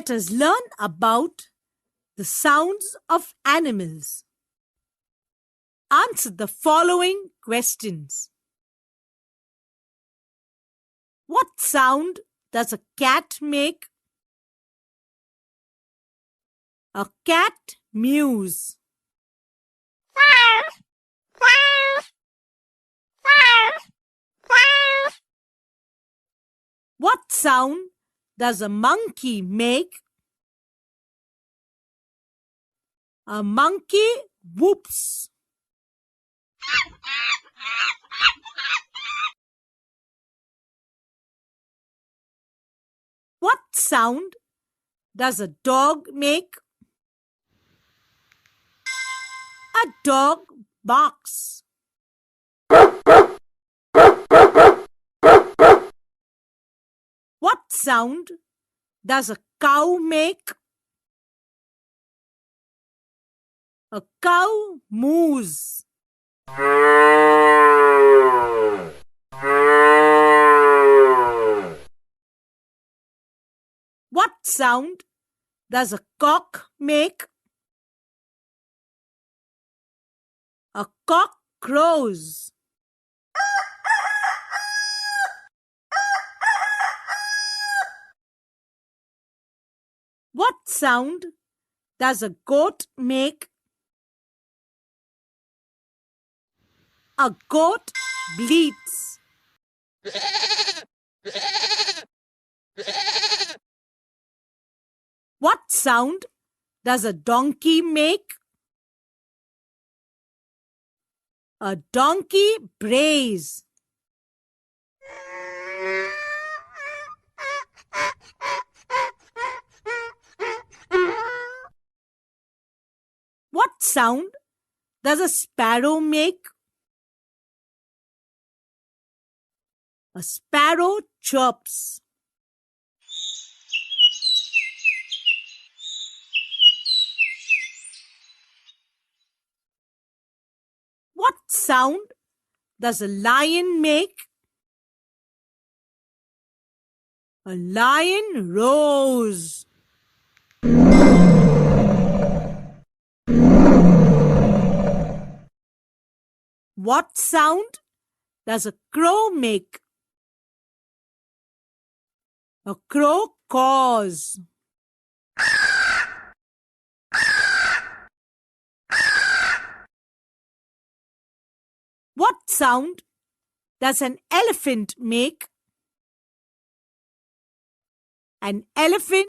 let us learn about the sounds of animals. Answer the following questions. What sound does a cat make? A cat mews. What sound does a monkey make? A monkey whoops. What sound does a dog make? A dog barks. What sound does a cow make? A cow moos. What sound does a cock make? A cock crows. What sound does a goat make? A goat bleats. What sound does a donkey make? A donkey brays. What sound does a sparrow make? A sparrow chirps. What sound does a lion make? A lion roars. What sound does a crow make? A crow caws. What sound does an elephant make? An elephant